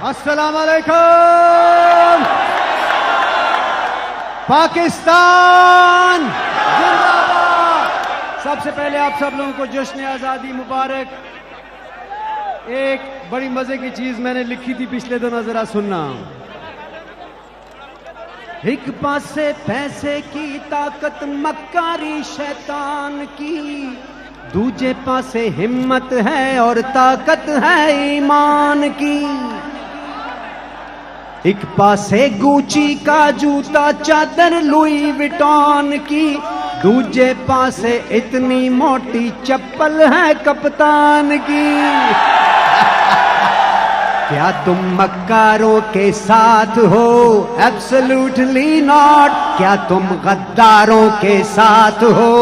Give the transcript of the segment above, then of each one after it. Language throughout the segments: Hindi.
अस्सलाम वालेकुम। पाकिस्तान जिंदाबाद। सबसे पहले आप सब लोगों को जश्न आज़ादी मुबारक। एक बड़ी मजे की चीज मैंने लिखी थी पिछले दिनों, जरा सुनना। एक पासे पैसे की ताकत मक्कारी शैतान की, दूजे पासे हिम्मत है और ताकत है ईमान की। एक पासे गुची का जूता चादर लुई विटॉन की, दूजे पासे इतनी मोटी चप्पल है कप्तान की। क्या तुम मक्कारों के साथ हो? Absolutely not. क्या तुम गद्दारों के साथ हो?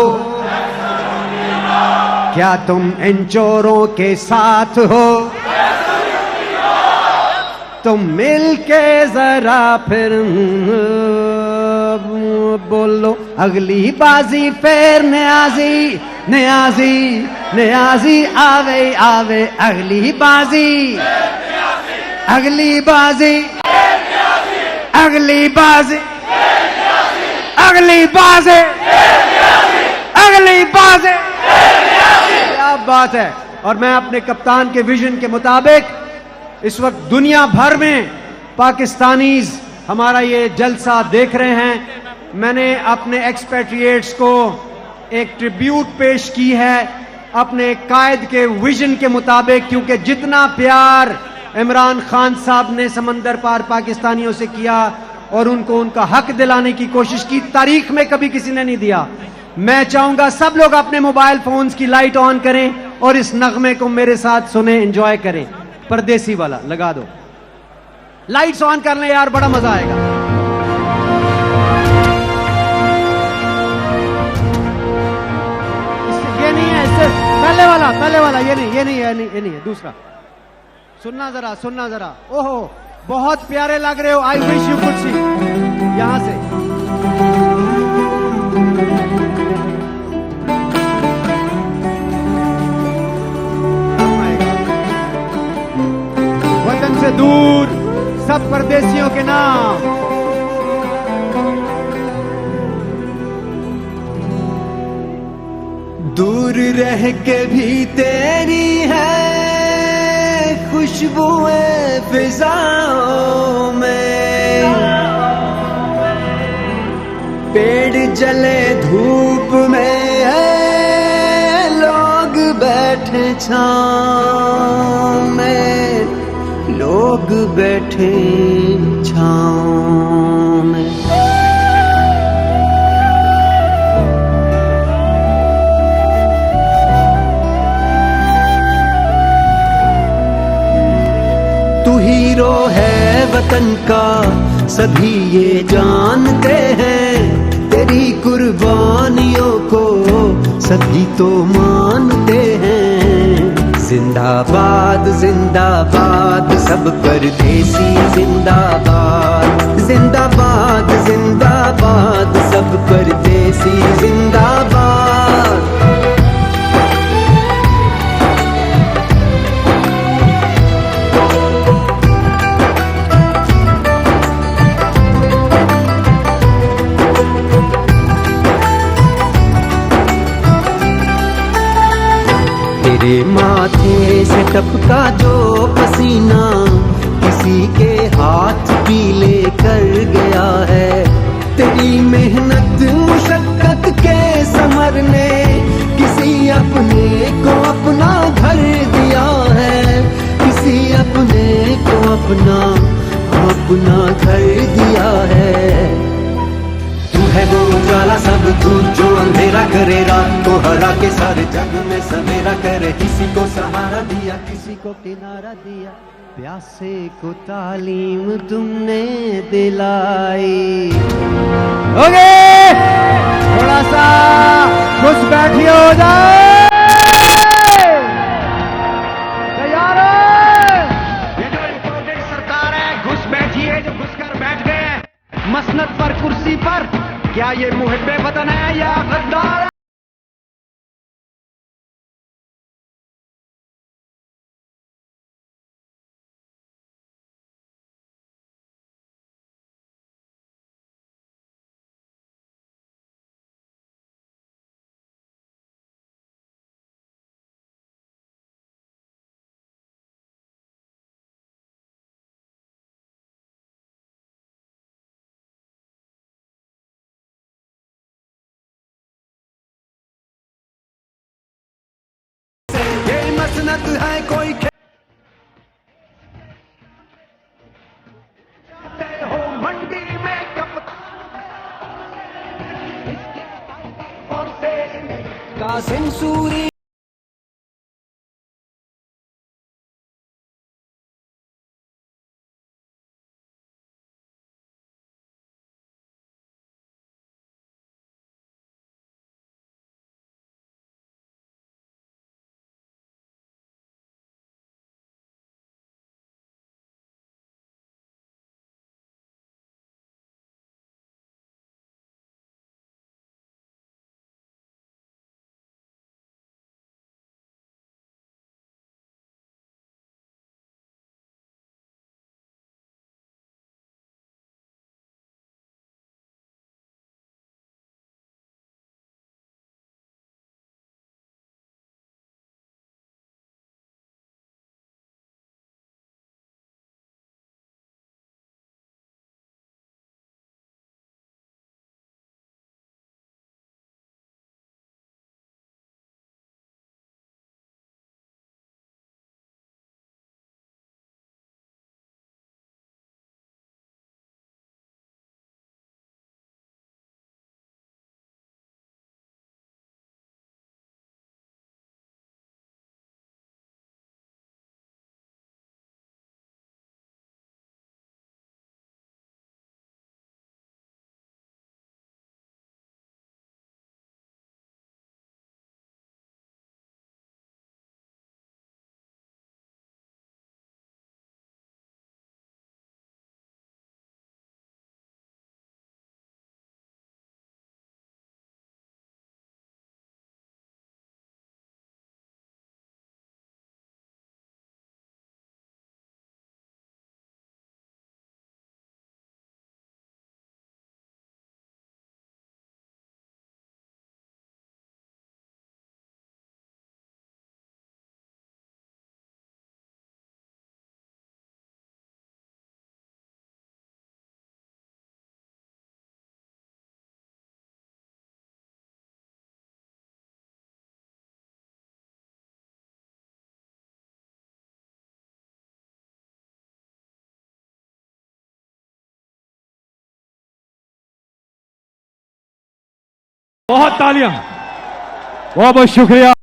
क्या तुम इन चोरों के साथ हो? तुम मिलके जरा फिर बोलो अगली बाजी फिर न्याजी न्याजी न्याजी आवे आवे अगली बाजी अगली बाजी अगली बाजी अगली बाजी अगली बाजी। क्या बात है। और मैं अपने कप्तान के विजन के मुताबिक इस वक्त दुनिया भर में पाकिस्तानीज हमारा ये जलसा देख रहे हैं। मैंने अपने एक्सपेट्रिएट्स को एक ट्रिब्यूट पेश की है अपने कायद के विजन के मुताबिक, क्योंकि जितना प्यार इमरान खान साहब ने समंदर पार पाकिस्तानियों से किया और उनको उनका हक दिलाने की कोशिश की, तारीख में कभी किसी ने नहीं दिया। मैं चाहूंगा सब लोग अपने मोबाइल फोन्स की लाइट ऑन करें और इस नगमे को मेरे साथ सुने, एंजॉय करें। परदेसी वाला लगा दो, लाइट्स ऑन कर लें यार, बड़ा मजा आएगा। ये नहीं है, इससे पहले वाला ये नहीं है, दूसरा। सुनना जरा। ओहो बहुत प्यारे लग रहे हो। I wish you could see यहां से। वतन से दूर सब परदेसियों के नाम। दूर रह के भी तेरी है खुशबुएं फिजाओं में, पेड़ जले धूप में है लोग बैठे छांव में, लोग बैठे छांव में। तू हीरो है वतन का सभी ये जानते हैं, तेरी कुर्बानियों को सभी तो मानते हैं। जिंदाबाद जिंदाबाद सब परदेसी जिंदाबाद, जिंदाबाद जिंदाबाद सब परदेसी जिंदाबाद। तेरे माथे से टपका जो पसीना किसी के हाथ पीले कर गया है, तेरी मेहनत मुशक्कत के समर ने किसी अपने को अपना घर दिया है, किसी अपने को अपना घर दिया है। तू है वो उजाला सब दूर जो अंधेरा करे, रात को हरा के सारे जग में सवेरा करे। किसी को सहारा दिया किसी को किनारा दिया, प्यासे को तालीम तुमने दिलाई। ओके थोड़ा सा खुश बैठिए हो जाए। तैयार है? ये जो इम्पोर्टेंट सरकार है, घुस बैठिए। जो घुस कर बैठ गए मसनद पर कुर्सी पर, क्या ये मुहिब्बे वतन है या गद्दार? कोई हो मंडी में कब का सेंचुरी बहुत तालियां, बहुत बहुत शुक्रिया।